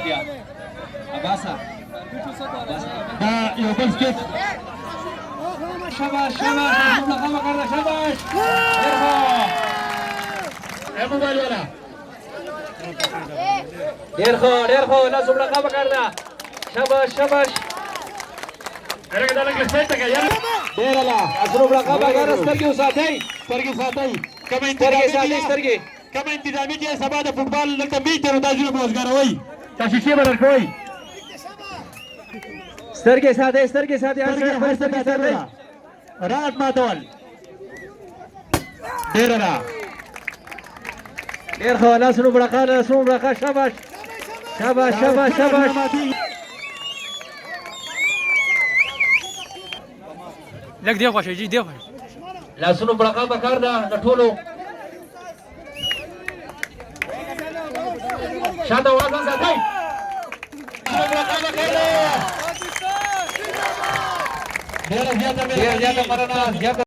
بیا اباسا دا یو بل سټیپ شاباش شاباش مصطفی مقرر شاباش موبایل والا ډیر خو لا څومره کا وکړه شاباش شاباش هرګه دا لګ سټ کا یار ډیر لا څومره کا وکړه سترګې وساتئ سترګې ساتي کوم سترګې ساتئ سترګې کوم انتظامی چې سبا د فوټبال لکه میچ ته راځي نو روزګاروي تاسو شي بدل کوي سترګې ساتئ هر څه ساتئ رات ماتول ډیر لا ډیر خو لا څومره کا شاباش شاباش شاباش شاباش لګ دی خوښه جی دی خوښه لاسونو برقه پکار ده ټولو شاته وازن ساتئ ډیر زیاته ډیر زیاته مرنه